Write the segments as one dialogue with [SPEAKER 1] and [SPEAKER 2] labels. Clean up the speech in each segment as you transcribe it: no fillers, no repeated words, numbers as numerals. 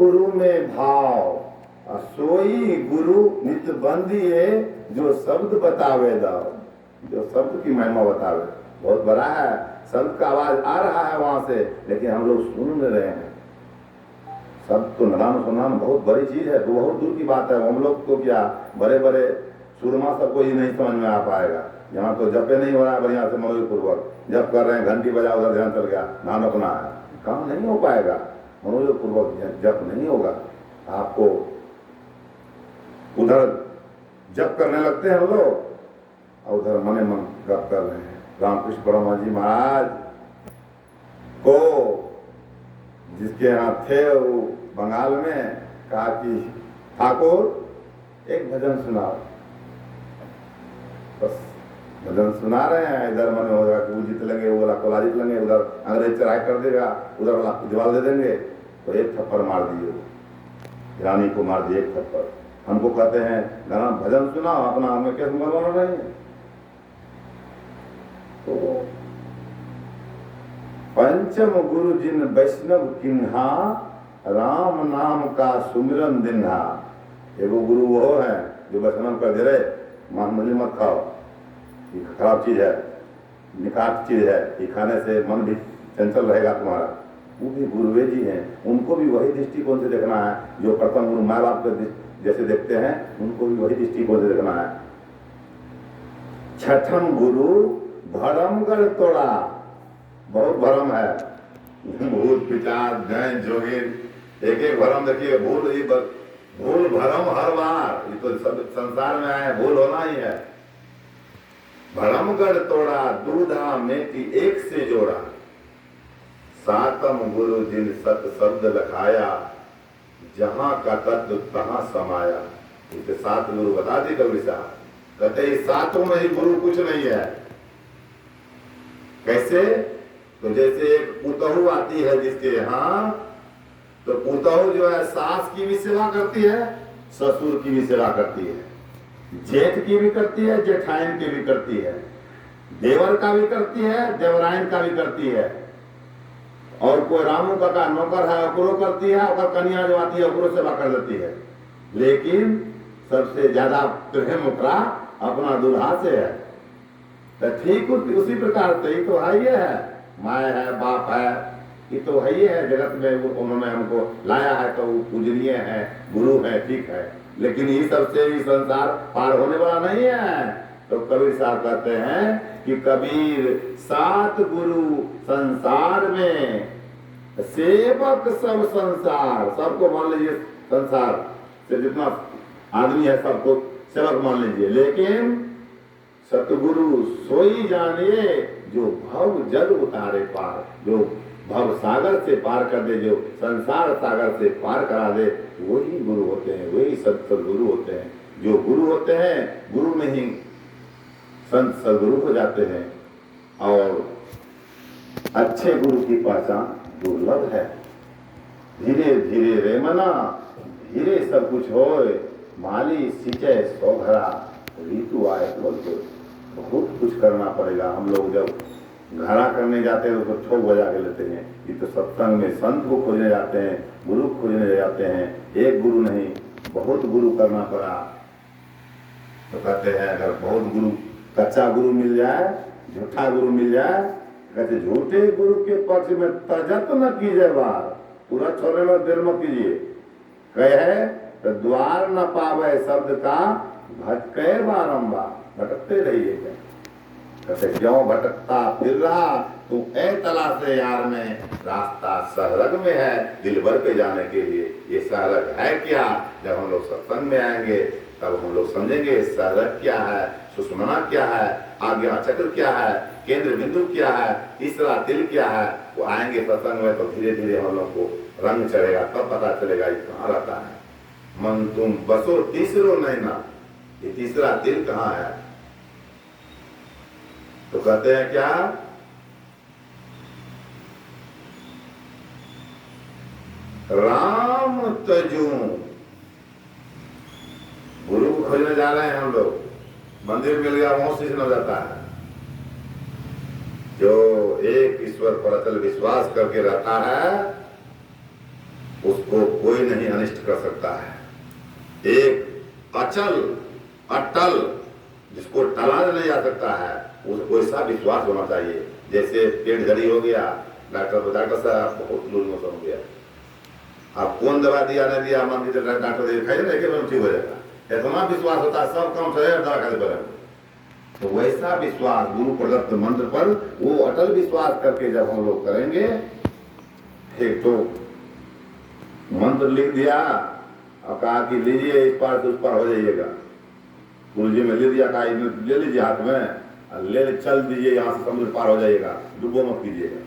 [SPEAKER 1] गुरु में भाव, सोई गुरु नित बंदिए, जो शब्द बतावे दाओ, जो शब्द की महिमा बतावे। बहुत बड़ा है, शब्द का आवाज आ रहा है वहां से, लेकिन हम लोग सुन नहीं रहे हैं। शब्द तो नदान सुनान बहुत बड़ी चीज है, तो बहुत दूर की बात है। हम लोग तो क्या बड़े बड़े सुरमा सबको ही नहीं समझ में आ पाएगा। यहाँ तो जपे नहीं हो रहा है बढ़िया से मनोयोग पूर्वक, जप कर रहे हैं, घंटी बजा, उधर ध्यान चल गया, नाम अपना है, काम नहीं हो पाएगा। मनोयोग पूर्वक जप नहीं होगा। आपको उधर जप करने लगते हैं लोग और उधर मने मन गप कर रहे हैं। रामकृष्ण परमहंस जी महाराज को जिसके यहाँ थे वो बंगाल में कहा कि ठाकुर एक भजन सुनाओ। बस भजन सुना रहे हैं, इधर मन होगा कि वो जीत लेंगे, वो वाला कोला जीत लेंगे, उधर अंग्रेज चढ़ाई कर देगा, उधर वाला जवाब दे देंगे। तो एक थप्पड़ मार दिए, रानी को मार दिए एक थप्पड़। हमको कहते हैं गाना भजन सुनाओ, अपना हमें कैसे मरवाना नहीं है। तो पंचम गुरु जिन वैष्णव किन्हा, राम नाम का सुमिरन दिन्हा। एगो गुरु वो है जो वैष्णव कर दे रहे, मछली मत खाओ, ये खराब चीज है, निकाट चीज है, ये खाने से मन भी चंचल रहेगा तुम्हारा। वो भी गुरुवे जी हैं, उनको भी वही दृष्टिकोण से देखना है जो प्रथम गुरु माँ बाप के जैसे देखते हैं, उनको भी वही दृष्टिकोण से देखना है। छठम गुरु भरमगढ़ तोड़ा, बहुत भरम है, भूत पिचार जैन जोगिर, एक एक भरम देखिए, भूल भरम हर बार, ये तो सब संसार में आए, भूल होना ही है। भरमगढ़ तोड़ा, दूधा मेटी एक से जोड़ा, सातम गुरु जिन सत शब्द लखाया, जहां का तत्व तहां समाया। इसे 7 गुरु बता दी कबीर साहब, कहते इस 7 में ही गुरु कुछ नहीं है। कैसे? तो जैसे एक पुतहू आती है जिसके यहाँ, तो पुतहू जो है सास की भी सेवा करती है, ससुर की भी सेवा करती है, जेठ की भी करती है, जेठाइन की भी करती है, देवर का भी करती है, देवराइन का भी करती है, और कोई रामू का नौकर है ओकरो करती है, और कन्या जो आती है ओकरो सेवा कर देती है। लेकिन सबसे ज्यादा प्रेम ओकरा अपना दूल्हा से है। तो ठीक उसी प्रकार से ही तो है, ये है माँ है, बाप है, ये तो है ही है जगत में। वो उन्होंने हमको लाया है तो पूजनीय है, गुरु है, ठीक है, लेकिन ये सबसे ही संसार पार होने वाला नहीं है। तो कबीर साहब कहते हैं कि कबीर 7 गुरु संसार में, सेवक सब संसार, सबको मान लीजिए, संसार से जितना आदमी है सबको सेवक मान लीजिए, लेकिन सतगुरु सोई जानिए जो भव जग उतारे पार, जो भव सागर से पार कर दे, जो संसार सागर से पार करा दे, वही गुरु होते हैं, वही सदगुरु होते हैं। जो गुरु होते हैं, गुरु में ही संत सदगुरु हो जाते हैं। और अच्छे गुरु की पहचान दुर्लभ है। धीरे धीरे रे मना, धीरे सब कुछ होए, माली सिंचय सौ घरा, ऋतु आए तो बहुत कुछ करना पड़ेगा। हम लोग जब घड़ा करने जाते हैं तो ठोक बजा के लेते हैं, ये तो सत्संग में संत को खोजने जाते हैं, गुरु खोजने जाते हैं। एक गुरु नहीं, बहुत गुरु करना पड़ा। तो कहते हैं अगर बहुत गुरु, कच्चा गुरु मिल जाए, झूठा गुरु मिल जाए, कहते झूठे गुरु के पक्ष में तजत न कीजिए बार, पूरा छोड़ने में देर मत कीजिए। कहे तो द्वार न पावे शब्द का, भटके बारंबार, भटकते रहिए। कहते क्यों भटकता फिर रहा तू, ए तलाशे यार में, रास्ता सहरग में है दिलबर पे जाने के लिए। ये सहरग है क्या? जब हम लोग सत्संग में आएंगे तब हम लोग समझेंगे सहरग क्या है, सुषमना क्या है, आज्ञा चक्र क्या है, केंद्र बिंदु क्या है, तीसरा तिल क्या है। वो आएंगे सत्संग में तो धीरे धीरे हम लोग को रंग चढ़ेगा, तब पता चलेगा ये कहाँ रहता है। मन तुम बसो तीसरो नैना, ये तीसरा तिल कहाँ है? तो कहते हैं क्या, राम तजू, गुरु को खोजने जा रहे हैं हम लोग, मंदिर मिल गया वहां से हो जाता है। जो एक ईश्वर पर अचल विश्वास करके रहता है उसको कोई नहीं अनिष्ट कर सकता है। एक अचल अटल जिसको टला नहीं जा सकता है, उसको ऐसा विश्वास होना चाहिए। जैसे पेट झड़ी हो गया, डॉक्टर साहब बहुत लूज मोशन हो गया, आप कौन दवा दिया नहीं दिया, मान लीजिए डॉक्टर दिखाइए ना, एक ठीक हो जाएगा। इतना विश्वास होता है, सब काम सही दवा खाते पर। तो वैसा विश्वास गुरु प्रदत्त मंत्र पर, वो अटल विश्वास करके जब हम लोग करेंगे, एक तो मंत्र लिख दिया और कहा कि लीजिए इस पार से उस पार हो जाइएगा, गुरु जी में ले दिया, कहा ले लीजिए हाथ में, ले चल दीजिए, यहाँ से समुद्र पार हो जाइएगा, डूबो मत कीजिएगा।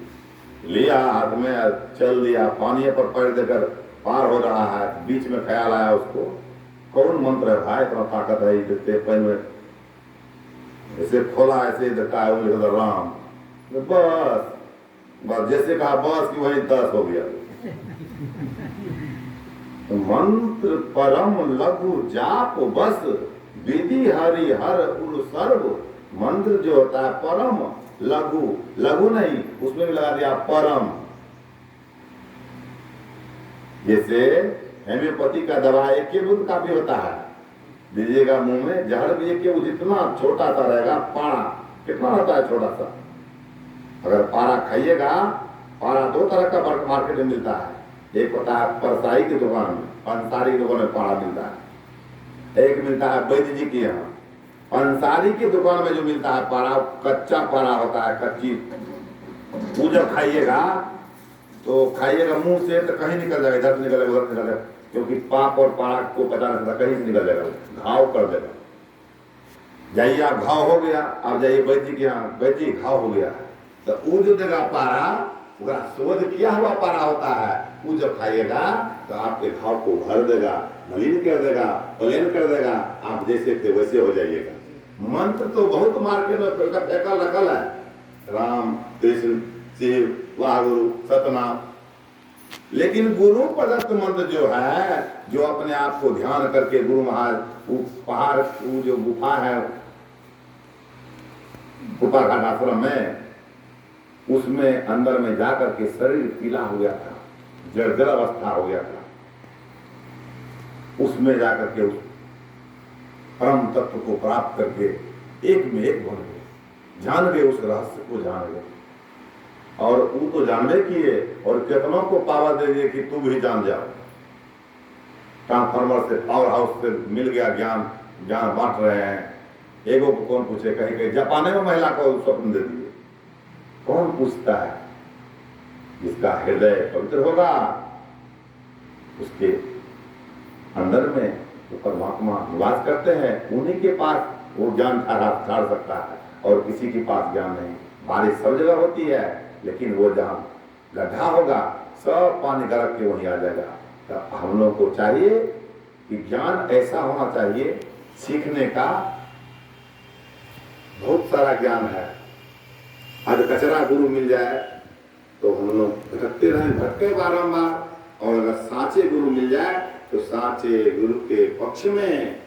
[SPEAKER 1] लिया हाथ में, चल दिया, पानी पर पैर देकर पार हो रहा है। बीच में ख्याल आया उसको, कौन मंत्र है भाई, इतना ताकत है, देखते पैन में ऐसे खोला, ऐसे धक्का है, राम, बस बस जैसे कहा बस कि वही 10 हो गया। मंत्र परम लघु जाप बस, विधि हरि हर उर सर्व। मंत्र जो होता है परम लघु, लघु नहीं, उसमें भी लगा दिया परम। जैसे हेम्योपैथी का दवा एक के बूंद का भी होता है, दीजिएगा मुंह में, जहर भी एक के बूंद, जितना छोटा सा रहेगा, पारा कितना होता है छोटा सा, अगर पारा खाइएगा, पारा 2 तरह का मार्केट में मिलता है, एक होता है परसाई की दुकान में, अंसारी की दुकान में पारा मिलता है, एक मिलता है वैद्य जी के यहाँ। अंसारी की दुकान में जो मिलता है पारा, कच्चा पारा होता है, कच्ची, वो जब खाइएगा तो खाइएगा मुंह से तो कहीं निकल जाएगा, इधर से निकलेगा उधर से निकलेगा, क्योंकि पाप और पारा को पता नहीं चलता, कहीं से निकल जाएगा, घाव कर देगा। जाइए आप, घाव हो गया, आप जाइए वैद्य के यहाँ, वैद्य घाव हो गया, तो वो जो देगा पारा, पूरा शोध किया हुआ पारा होता है, वो जब खाइएगा तो आपके घाव को भर देगा, मलिन कर देगा, प्लेन कर देगा, आप जैसे थे वैसे हो जाइएगा। मंत्र तो बहुत मार्केट में फेंकल रखल है, राम कृष्ण शिव वाहगुरु सतनाम, लेकिन गुरु प्रदत्त मंत्र जो है, जो अपने आप को ध्यान करके गुरु महाराज, वो पहाड़, वो जो गुफा है गुफा घाट आश्रम में, उसमें अंदर में जाकर के शरीर पीला हो गया था, जर्जर अवस्था हो गया था, उसमें जाकर के उस परम तत्व को प्राप्त करके एक में एक बन गए, जान गए, उस रहस्य को जान गए, और वो तो जानवे किए, और कितनों को पावर दे दिए कि तू भी जान जाओ। ट्रांसफार्मर से, पावर हाउस से मिल गया ज्ञान, ज्ञान बांट रहे हैं। एगो को कौन पूछे, कहीं कहीं जापान में महिला को स्वप्न दे दिए, कौन पूछता है? जिसका हृदय पवित्र होगा, उसके अंदर में वो परमात्मा निवास करते हैं, उन्हीं के पास वो ज्ञान ठाड़ सकता है, और किसी के पास ज्ञान नहीं। बारिश सब जगह होती है, लेकिन वो जहाँ गड्ढा होगा, सब पानी गरक के वहीं आ जाएगा। तो हम लोग को चाहिए कि ज्ञान ऐसा होना चाहिए, सीखने का बहुत सारा ज्ञान है। आज कचरा गुरु मिल जाए तो हम लोग भटकते रहे, भटके बारंबार, और अगर साचे गुरु मिल जाए तो साचे गुरु के पक्ष में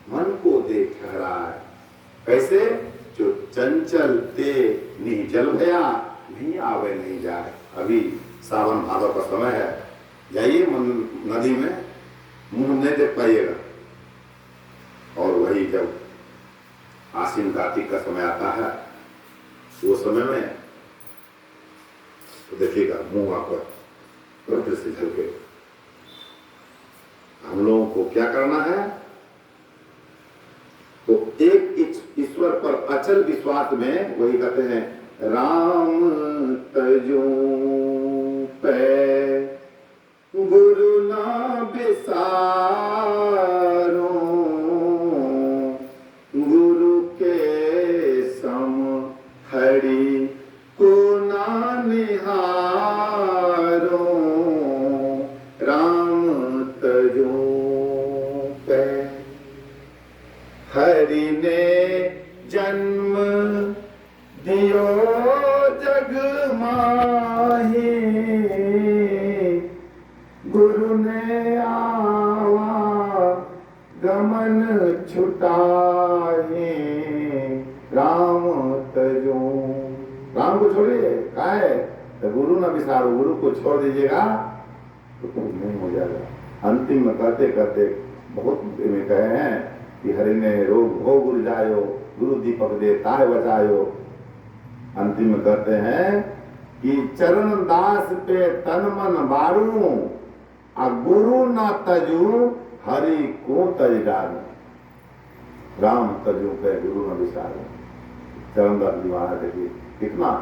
[SPEAKER 1] मन को दे ठहराए। कैसे? जो चंचल ते निजल भया, नहीं आवे नहीं जाए। अभी सावन भादव का समय है, जाइए नदी में, मुंह नहीं देख पाइएगा, और वही जब आश्विन कार्तिक का समय आता है, वो समय में तो देखिएगा मुंह वहां पर पवित्र से झलके। हम लोगों को क्या करना है? तो एक ईश्वर पर अचल विश्वास में, वही कहते हैं राम तजू पे गुरु ना बिसारो, गुरु के सम हरि को ना निहारो, राम तजू पे। हरि ने जन्म दियो जग माही, गुरु ने आवा गमन छुटाए, राम तजो। राम को छोड़िए, काहे? तो गुरु न विसारो, गुरु को छोड़ दीजिएगा, तो कुछ नहीं हो जाएगा। अंतिम में करते करते बहुत में कहे हैं कि हरि ने रोग हो गुरु जायो, गुरु दीपक दे ताय बचायो। अंतिम में कहते हैं कि चरण दास पे तन मन बारू, आ गुरु ना तजू हरि को तज डारू। राम तजू पे गुरु न विचारू। चरणदास जी महाराज देखिए कितना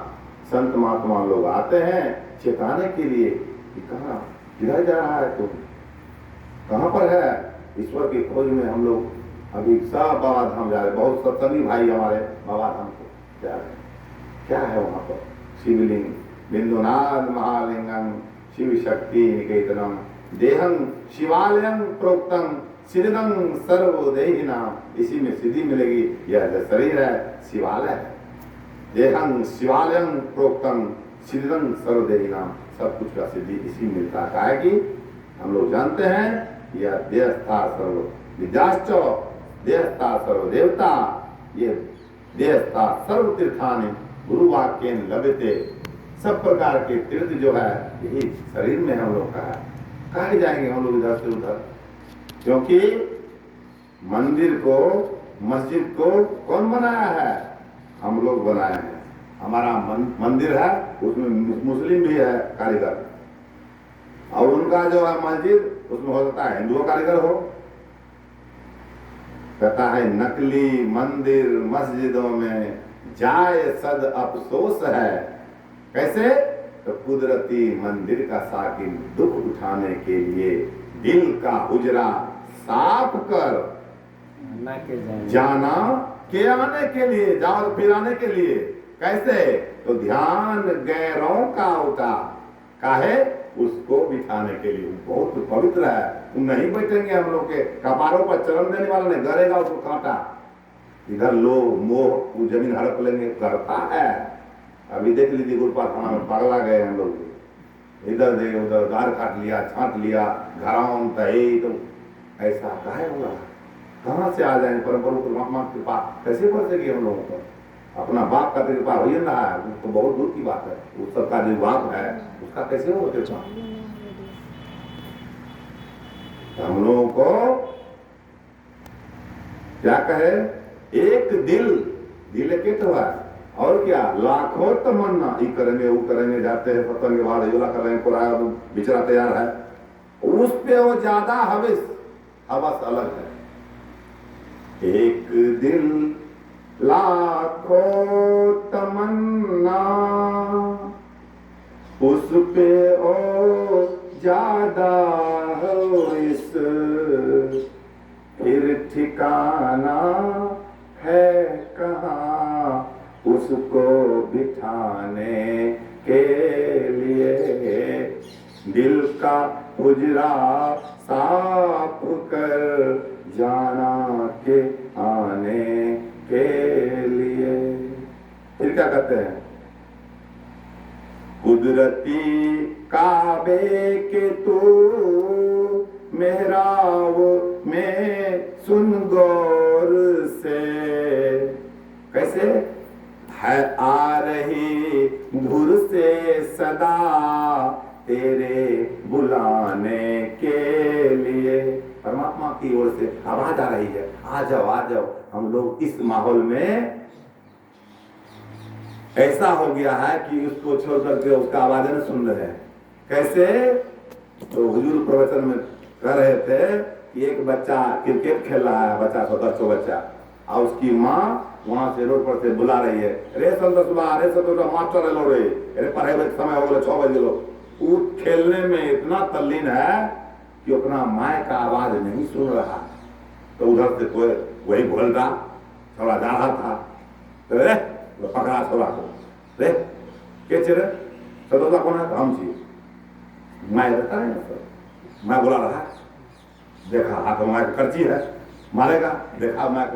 [SPEAKER 1] संत महात्मा लोग आते हैं चेताने के लिए कि कहाँ किधर जा रहा है तुम, कहाँ पर है। ईश्वर की खोज में हम लोग अभी सब बाबा धाम जा रहे, बहुत सत्संगी भाई हमारे बाबा धाम को जा रहे हैं। क्या है वहां पर? शिवलिंग, बिंदुनाथ महालिंगम, शिव शक्ति निकेतनम, देहं शिवालयं प्रोक्तम, सिद्धं सर्वदेहिनाम। इसी में सिद्धि मिलेगी। यह जो शरीर है शिवालय है। देहं शिवालयं प्रोक्तम, सिद्धं सर्वदेहिनाम। सब कुछ का सिद्धि इसी मिलता है कि हम लोग जानते हैं यह देहस्था सर्व विद्याश्च, देहस्था सर्व देवता, ये देहस्था सर्व तीर्थानि गुरु वाक्येन लभते। सब प्रकार के तीर्थ जो है यही शरीर में हम लोग का है। कहाँ जाएंगे हम लोग इधर से उधर? क्योंकि मंदिर को, मस्जिद को कौन बनाया है? हम लोग बनाए हैं। हमारा मंदिर है, उसमें मुस्लिम भी है कारीगर, और उनका जो है मस्जिद उसमें हो सकता है हिंदुओं कारीगर हो। कहता है नकली मंदिर मस्जिदों में जाए सद अफसोस है। कैसे? तो कुदरती मंदिर का साकिन दुख उठाने के लिए दिल का हुजरा साफ कर जाना के आने के लिए, जाओ फिराने के लिए। कैसे? तो ध्यान गैरों का उठा, काहे? उसको बिठाने के लिए। बहुत पवित्र है, नहीं बैठेंगे हम लोग के कपारों पर चरण देने वाला नहीं, गरेगा उसको कांटा। इधर लोग मोह जमीन हड़प लेंगे, करता है। अभी देख लीजिए गुरुपा थाना में पगला गए हम लोग, इधर दे उधर गार काट लिया, छांट लिया, घराओं तही। तो ऐसा काहे होगा? कहाँ से आ जाएंगे? परम प्रभु परमात्मा की कृपा कैसे बरसेगी हम लोगों पर? अपना बाप का कृपा हो ही रहा है, तो बहुत दूर की बात है। उस सबका जो बाप है उसका कैसे हो कृपा? हम लोगों को क्या कहे? एक दिल, दिल कित हुआ और क्या? लाखों तमन्ना, ये करेंगे वो करेंगे, जाते हैं सत्संग के बाद योला कर रहे हैं, कोराया बिचरा तैयार है, उस पे वो ज्यादा हवस अलग है। एक दिल लाखों तमन्ना, उस पे ओ ज्यादा हवस, फिर ठिकाना है कहाँ उसको बिठाने के लिए। दिल का हुजरा साफ कर जाना के आने के लिए। फिर क्या कहते हैं? कुदरती काबे के तू मेहराब में सुन गौर से। कैसे? है आ रही घुर से सदा तेरे बुलाने के लिए। परमात्मा की ओर से आवाज आ रही है, आ जाओ आ जाओ। हम लोग इस माहौल में ऐसा हो गया है कि उसको छोड़ करके उसका आवाज नहीं सुन रहे हैं। कैसे? तो हुजूर प्रवचन में कह रहे थे कि एक बच्चा क्रिकेट खेल रहा है, बच्चा 17 बच्चा, और उसकी माँ वहां से रोड पर से बुला रही है, रे संतोषबा, रे संतोषबा, मास्टर लो रे, अरे पढ़ाई बजे समय हो गया, 6 बजे लो। वो खेलने में इतना तल्लीन है कि अपना माँ का आवाज नहीं सुन रहा। तो उधर से कोई वही बोल रहा, छोड़ा जा रहा था, तो रे पकड़ा छोड़ा को, रे के चेरे संतोषबा कौन है? हम छी। मैं रहता है ना, मैं बोला रहा, देखा हाथ में कर्ची है, मारेगा, देखा मैं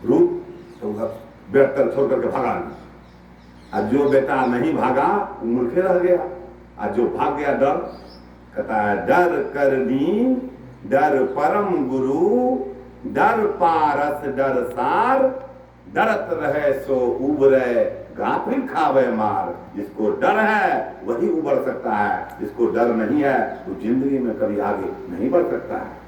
[SPEAKER 1] रूप, तो उधर बेहतर छोड़ करके भागा। और जो बेटा नहीं भागा वो मूर्खे रह गया, और जो भाग गया डर, कहता है डर करनी डर परम गुरु, डर पारस डर सार, डरत रहे सो उबरे गाफिल खावे मार। जिसको डर है वही उबर सकता है, जिसको डर नहीं है वो जिंदगी में कभी आगे नहीं बढ़ सकता है।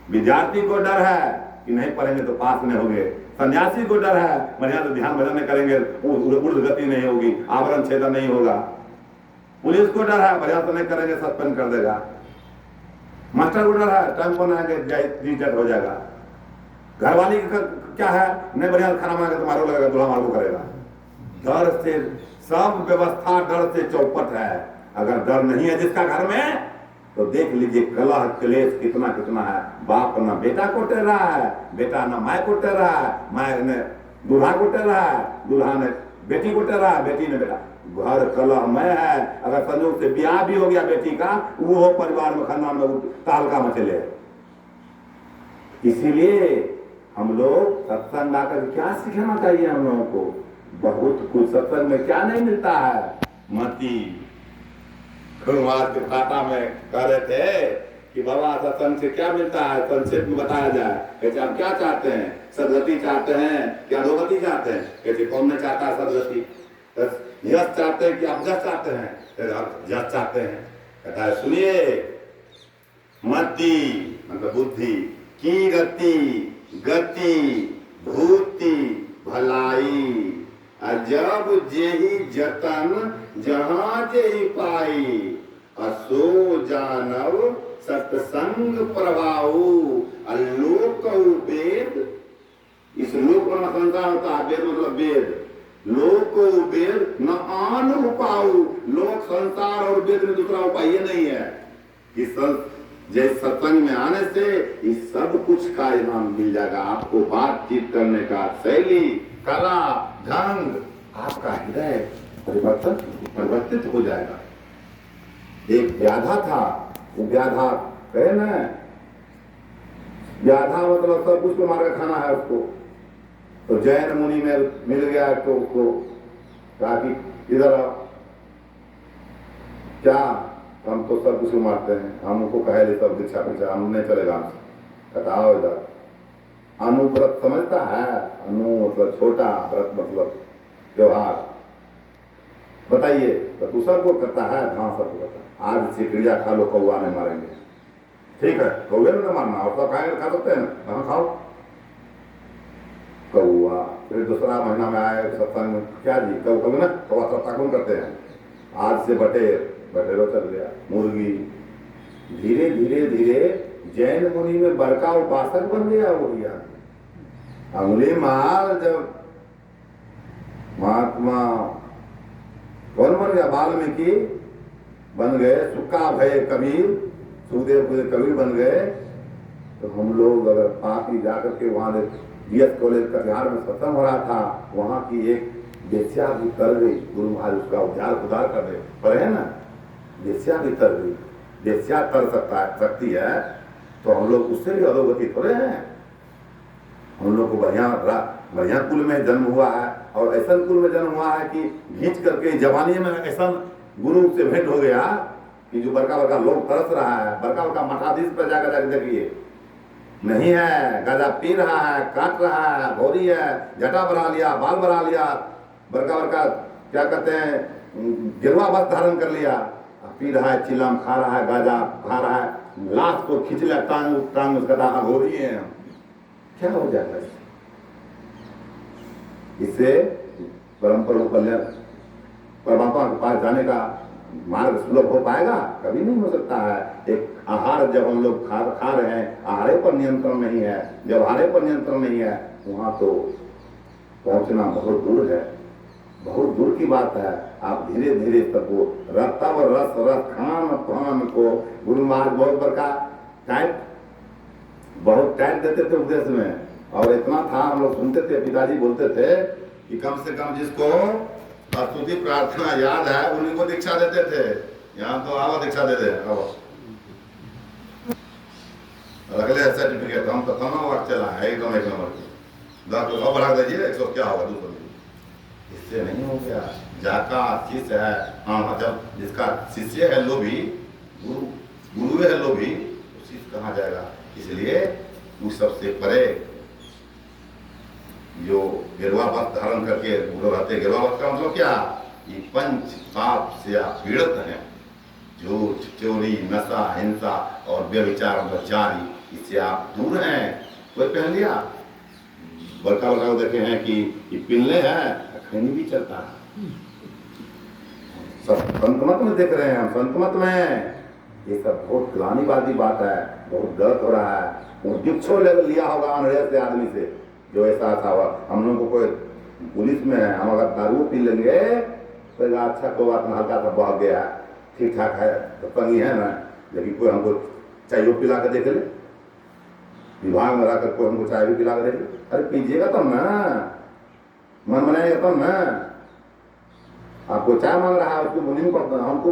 [SPEAKER 1] विद्यार्थी को डर है कि नहीं पढ़ेंगे तो पास नहीं होंगे, सन्यासी को डर है बढ़िया तो ध्यान भजन नहीं करेंगे ऊर्ध्व गति नहीं होगी, आवरण छेदन नहीं होगा। पुलिस को डर है बढ़िया तो नहीं करेंगे सस्पेंड कर देगा। मास्टर को डर है टाइम पर आएंगे रिजेक्ट हो जाएगा। घरवाली का क्या है, नहीं बढ़िया खाना बनाएंगे तो मारो लगेगा, दूल्हा मारो करेगा। डर से सब व्यवस्था डर से चौपट है। अगर डर नहीं है जिसका घर में तो देख लीजिए कलह क्लेश कितना कितना है। बाप न बेटा को टेर रहा है, बेटा न माय को टेर रहा है, माय ने दूल्हा को टेर रहा है, दूल्हा ने बेटी को टेर रहा है, बेटी ने बेटा। घर कलहमय है। अगर संयोग से ब्याह भी हो गया बेटी का, वो परिवार में खानदान में तालका मचले। इसीलिए हम लोग सत्संग आकर क्या सीखना चाहिए हम लोगों को? बहुत कुछ सत्संग में क्या नहीं मिलता है। मती गुरुवार के खाता में कह रहे थे कि बाबा सत्संग से क्या मिलता है, संक्षेप में बताया जाए। कहते आप क्या चाहते हैं? सदगति चाहते हैं क्या अधोगति चाहते हैं? कहते कौन नहीं चाहता है सदगति? यश चाहते हैं कि आप जस चाहते हैं? आप जस चाहते हैं। कहता है सुनिए, मति मतलब बुद्धि की गति गति भूति भलाई, जब जेहि जतन जहां जेहि पाई, असो जानव सत्संग प्रभाव। लोक वेद, इस लोक का संसार होता है, वेद मतलब वेद। लोक वेद न आन उपाऊ। लोक संसार और वेद में दूसरा उपाय ये नहीं है कि जैसे सत्संग में आने से इस सब कुछ का इनाम मिल जाएगा। आपको बातचीत करने का शैली, कला, ढंग, आपका हृदय परिवर्तित हो जाएगा। एक व्याधा था, वो व्याधा कहे ना, व्याधा मतलब सब कुछ को मार के खाना है उसको। तो जैन मुनि में मिल गया तो उसको कहा कि इधर आओ, क्या हम तो सब कुछ मारते हैं, हम उनको कहे ले सब दीक्षा पीछा हम नहीं चलेगा हमसे। बताओ इधर अनुव्रत समझता है? अनु मतलब छोटा, व्रत मतलब व्यवहार। बताइए तो तू सबको करता है? हाँ सबको करता है। आज से क्रिया खा लो, कौआ नहीं मारेंगे, ठीक है? कौए में न मारना, और सब खाएंगे, खा सकते हैं ना, हाँ खाओ कौआ। फिर दूसरा महीना में आए सत्संग में, क्या जी कौआ ना, कौआ सत्ता कौन करते हैं? आज से बटेरो चल गया, मुर्गी। धीरे धीरे धीरे जैन मुनि में बड़का उपासक बन गया वो भैया। अंगुली मार जब महात्मा कौन बन गया? वाल्मीकि बन गए, सुक्का भय कबीर, सुखदेव कबीर बन गए। तो हम लोग अगर पापी जाकर के वहां बीएस कॉलेज कटिहार में सत्संग हो रहा था, वहां की एक बेस्या भी तर गई, गुरु महाराज उसका उद्धार कर दे पर है ना, बेस्या भी तर गई। बेस्या तर सकती है तो हम लोग उससे भी अधोगति थोड़े हैं। हम लोग को बढ़िया कुल में जन्म हुआ है, और ऐसा कुल में जन्म हुआ है कि घींच करके जवानी में ऐसा गुरु से भेंट हो गया कि जो बड़का बड़का लोग तरस रहा है। बड़का बड़का मठाधीश पर जाकर देखिए, नहीं है, गाजा पी रहा है, काट रहा है, भौरी है, जटा बढ़ा लिया, बाल बढ़ा लिया, बड़का बड़का क्या कहते हैं गिरवा बस धारण कर लिया, पी रहा है, चिलम खा रहा है, गाजा खा रहा है, लाश को खींच लिया, टांग उसका घोरी है। क्या हो जाता है इससे? परमात्मा के पास जाने का मार्ग सुलभ हो पाएगा? कभी नहीं हो सकता है। एक आहार जब हम लोग खा रहे हैं, आहारे पर नियंत्रण नहीं है, व्यवहारे पर नियंत्रण नहीं है, वहां तो पहुंचना बहुत दूर है, बहुत दूर की बात है। आप धीरे धीरे सबको तब रस खान पान को गुरु महाराज बहुत टाइट देते थे उपदेश में। और इतना था, हम लोग सुनते थे, पिताजी बोलते थे कि कम से कम जिसको स्तुति प्रार्थना याद है उन्हीं को दीक्षा देते थे। यहाँ तो आवा दीक्षा देते हैं, अगले सर्टिफिकेट हम तो कम वक्त चला है, एक नंबर की 10 और बढ़ा दीजिए, 100 क्या होगा 200। इससे नहीं हो गया। जाका शिष्य है, हाँ जब जिसका शिष्य है लोभी, गुरु है लोभी, तो शिष्य कहाँ जाएगा? इसलिए उस सबसे परे जो गिरवा वस्त्र धारण करके लोग रहते हैं। गिरवा वस्त्र का मतलब क्या? ये पंच पाप से आप पीड़ित हैं। झूठ, चोरी, नशा, हिंसा और व्यभिचार मतलब जारी, इससे आप दूर हैं। कोई पहन लिया, बड़का बड़का देखे हैं कि पिनले हैं, खैनी भी चलता है। सब संत मत में देख रहे हैं हम, संत मत में। ये सब बहुत ग्लानिवादी बात है, बहुत गलत हो रहा है। वो दीक्षो लिया होगा अनढ़ से आदमी से, जो ऐसा था। हम लोग को कोई पुलिस में है, हम अगर दारू पी लेंगे तो अच्छा कोई बात ना, हल्का सा बह गया, ठीक ठाक है तो तंगी है ना। लेकिन कोई हमको चाय पिला के देख ले, विभाग में रहकर कोई हमको चाय भी पिला के देख ले, अरे पीजिएगा तब ना, मन बनाएगा तब ना। आपको चाय मांग रहा है, उसको नहीं पड़ता, हमको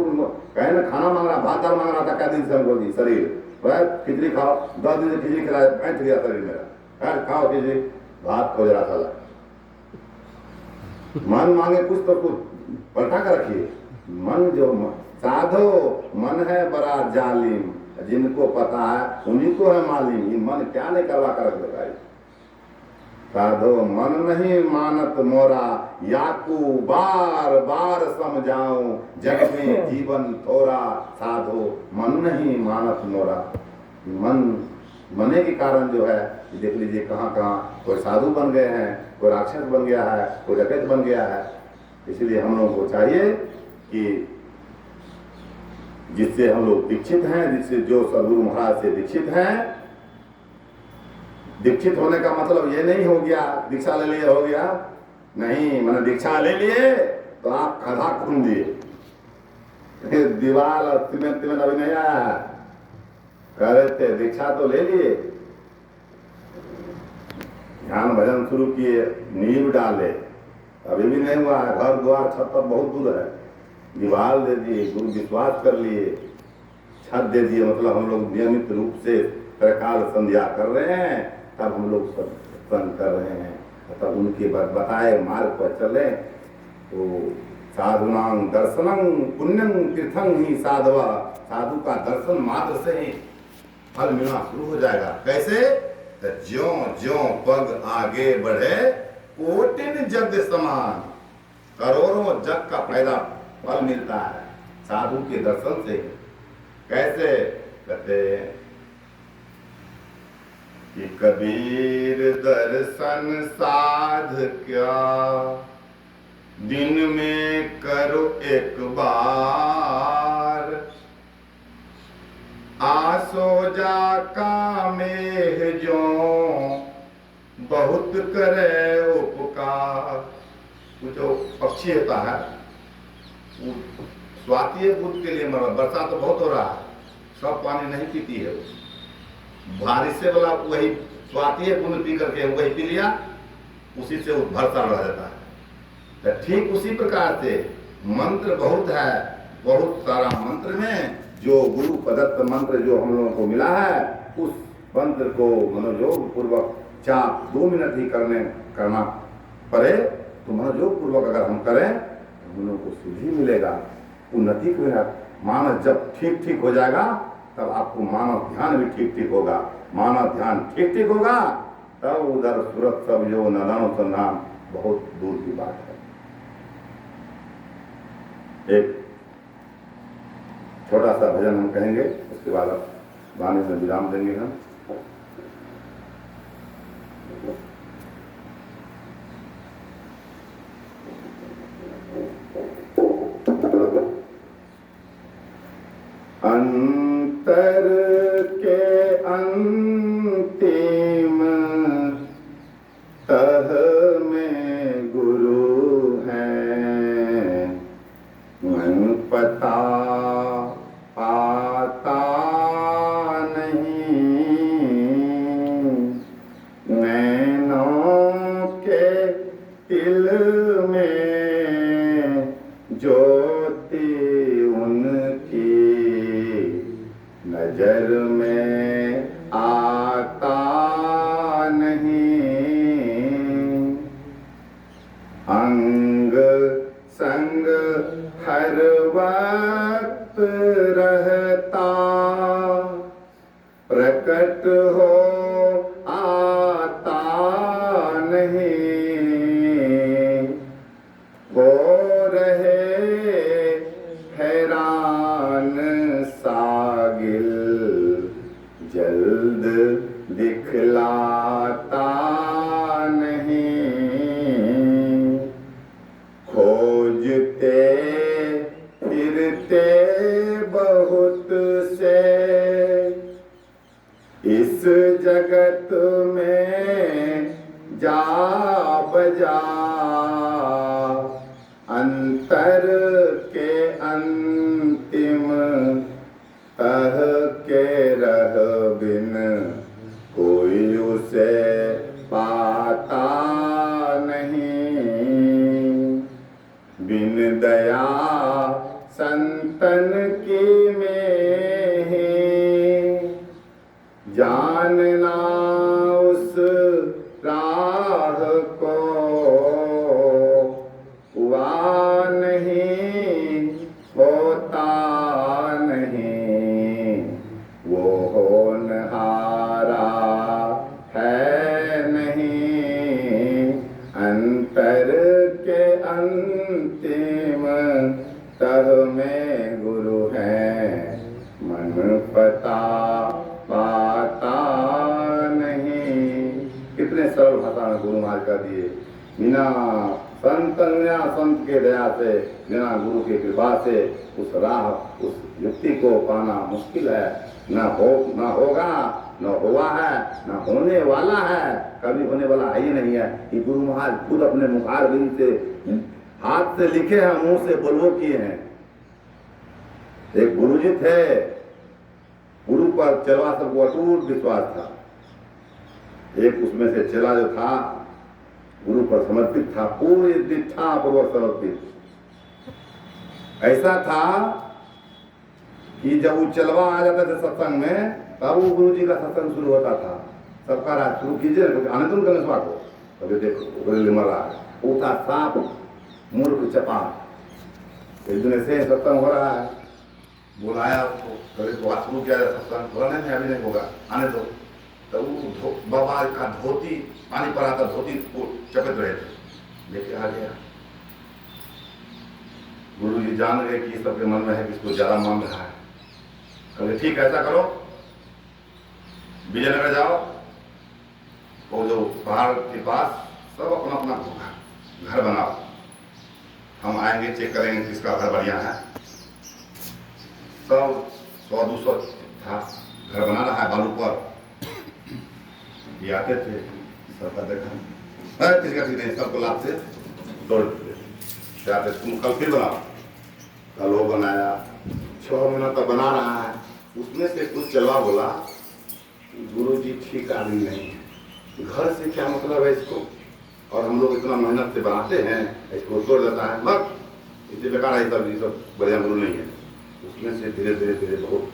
[SPEAKER 1] कहे ना खाना मांग रहा, भात दाल मांग रहा था क्या दिन से हमको जी शरीर खिचड़ी खाओ, 10 दिन से खिचड़ी खिलाए, बैठ गया शरीर मेरा, खाओ खिचड़ी, भात खोज रहा था। मन मांगे कुछ तो कुछ पलटा कर रखिए। मन जो साधो मन है बड़ा जालिम, जिनको पता है उन्हीं को है मालिम। ये मन क्या नहीं करवा कर रख देगा। साधो मन नहीं मानत मोरा, याकू बार बार समझाऊं, जग में जीवन थोड़ा, साधो मन नहीं मानत मोरा। मन मने के कारण जो है, देख लीजिए कहाँ कहाँ कोई साधु बन गए हैं, कोई राक्षस बन गया है, कोई डकैत बन गया है। इसलिए हम लोगों को चाहिए कि जिससे हम लोग दीक्षित हैं, जिससे जो सदगुरु महाराज से दीक्षित हैं, दीक्षित होने का मतलब ये नहीं हो गया दीक्षा ले लिए हो गया, नहीं। मैंने दीक्षा ले लिए तो आप खधा खून दिए, दीवार और सीमेंट अभी नहीं आया है, कह रहे थे दीक्षा तो ले लिए, ध्यान भजन शुरू किए, नींव डाले, अभी भी नहीं हुआ है। घर द्वार छत तक बहुत दूर है, दीवार दे दिए, गुरु विश्वास कर लिए, छत दे दिए, मतलब हम लोग नियमित रूप से प्रकाल संध्या कर रहे हैं, तब हम लोग सत्संग कर रहे हैं, तब उनके बताए मार्ग पर चले। तो साधुनां दर्शनं पुण्यं तीर्थं ही साधवा, साधु का दर्शन मात्र से ही फल मिलना शुरू हो जाएगा। कैसे? ज्यों ज्यों पग आगे बढ़े, कोटिन जग समान, करोड़ों जग का फायदा फल मिलता है साधु के दर्शन से। कैसे? कहते कि कबीर दर्शन साध क्या, दिन में करो एक बार, आसो जा का मेह जो बहुत करे उपकार। जो पक्षी होता है वो स्वाति बुद्ध के लिए मर, बरसात तो बहुत हो रहा है, सब पानी नहीं पीती है, बारिश से वाला वही स्वाति बूंद पी करके वही पी लिया, उसी से वो भरता रह जाता है। तो ठीक उसी प्रकार से मंत्र बहुत है, बहुत सारा मंत्र में जो गुरु प्रदत्त मंत्र जो हम लोगों को मिला है, उस मंत्र को मनोयोग पूर्वक 2 मिनट ही करना पड़े तो मनोयोग पूर्वक अगर हम करें तो हम लोगों को सिद्धि मिलेगा, उन्नति मिलेगा। मानस जब ठीक ठीक हो जाएगा तब आपको मानव ध्यान भी ठीक ठीक होगा, मानव ध्यान ठीक ठीक होगा तब उधर सूरत सब जो नदान संधान बहुत दूर की बात है। एक छोटा सा भजन हम कहेंगे, उसके बाद वाणी में विराम देंगे हम। अंतर के अंतिम तह में गुरु है, मन पता पाता नहीं, नैनों के तिल में ज्योति उनकी, नजर में आता नहीं, अंग संग हर वक्त रहता, प्रकट हो आता नहीं। जल्द दिखलाता नहीं, खोजते फिरते बहुत से इस जगत में जा बजा, अंतर के अंतिम तह के रह बिन कोई उसे पाता नहीं। बिन दया संतन की में जानना उस राह को, हुआ नहीं होता नहीं, वो होनहारा है नहीं। अंतर के अंतिम तह में गुरु है, मन पता पाता नहीं। कितने सरल भाषा में गुरु महाराज का दिए। बिना संत के दया से, बिना गुरु की कृपा से उस राह, उस युक्ति को पाना मुश्किल है। ना होगा, न हुआ है, न होने वाला है, कभी होने वाला है ही नहीं है। ये गुरु महाराज खुद अपने मुखार बिंद से, हाथ से लिखे हैं, मुंह से बोलवो किए हैं। एक गुरुजी थे, गुरु पर चेला सबको अटूट विश्वास था। एक उसमें से चेला जो था गुरु पर समर्पित था, पूरी दीक्षा पूर्वक समर्पित। ऐसा था कि जब वो चलवा आ जाते थे सत्संग में, तब वो गुरु जी का सत्संग शुरू होता था। सबका राज शुरू कीजिए, आने तुम करने को कभी देखो मर रहा है। वो था सांप, मूर्ख, चपाट। एक दिन ऐसे सत्संग हो रहा है, बुलाया उसको, कभी तो आज शुरू किया जाए सत्संग, बोला नहीं अभी नहीं होगा, आने दो। तो वो बाबा का धोती, पानी पर आता धोती को चपट रहे थे, लेके आ गया। गुरु जी जान गए कि सबके मन में है कि इसको ज्यादा मांग रहा है। कहे ठीक है, ऐसा करो, विजयनगर जाओ, वो जो पहाड़ के पास सब अपना अपना घर बनाओ, हम आएंगे चेक करेंगे किसका घर बढ़िया है। सब 100-200 था घर बना रहा है बालू पर। ये आते थे, सबका देखा किसी का ठीक नहीं, सबको लाते तोड़ देते, तुम कल फिर बनाओ। कल वो बनाया, 6 महीना तक बना रहा है। उसमें से कुछ चलवा बोला, गुरु जी ठीक आदमी नहीं है, घर से क्या मतलब है इसको, और हम लोग इतना मेहनत से बनाते हैं, इसको तोड़ देता है, बस इसे बेकार है, सब बढ़िया गुरु नहीं है। उसमें से धीरे धीरे बहुत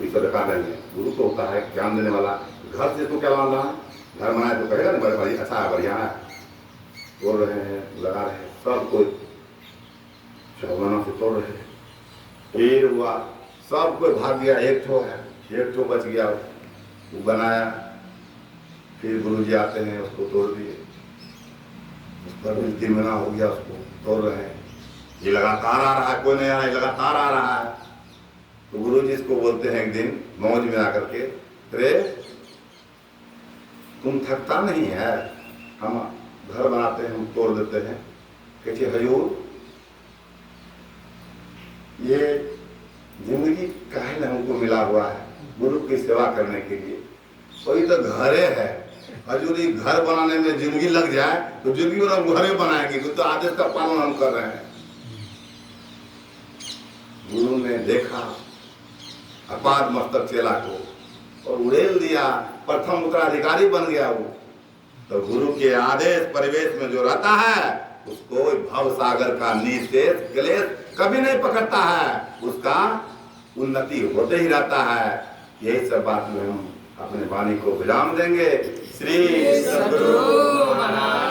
[SPEAKER 1] इसे बेकार रहेंगे। गुरु तो होता है ज्ञान देने वाला, घर से इसको क्या मान रहा है, घर बनाए तो कहेगा ना बड़े अच्छा है, बढ़िया है, तोड़ रहे हैं, लगा रहे हैं, सब कोई 6 महीनों से तोड़ रहे हैं। फिर हुआ, सब कोई भाग गया, एक ठो बच गया, वो बनाया। फिर गुरु जी आते हैं, उसको तोड़ दिए, उस पर भी 3 महीना हो गया, उसको तोड़ रहे हैं। ये लगातार आ रहा है, कोई नहीं आ रहा है, लगातार आ रहा है। तो गुरु जी इसको बोलते हैं एक दिन मौज में आकर के, अरे तुम थकता नहीं है, हम घर बनाते हैं, हम तोड़ देते हैं। कहते हजूर, ये जिंदगी काहे न हमको मिला हुआ है गुरु की सेवा करने के लिए, कोई तो घरे है। हजूर ये घर बनाने में जिंदगी लग जाए तो जिंदगी में हम घरे बनाएंगे, तो आदेश का पालन हम कर रहे हैं। गुरु ने देखा अपाद मस्तक चेला को और उड़ेल दिया, प्रथम उत्तराधिकारी बन गया वो। तो गुरु के आदेश परिवेश में जो रहता है उसको भव सागर का निषेध क्लेश कभी नहीं पकड़ता है, उसका उन्नति होते ही रहता है। यही सब बात में हम अपने वाणी को विराम देंगे। श्री सद्गुरु महाराज।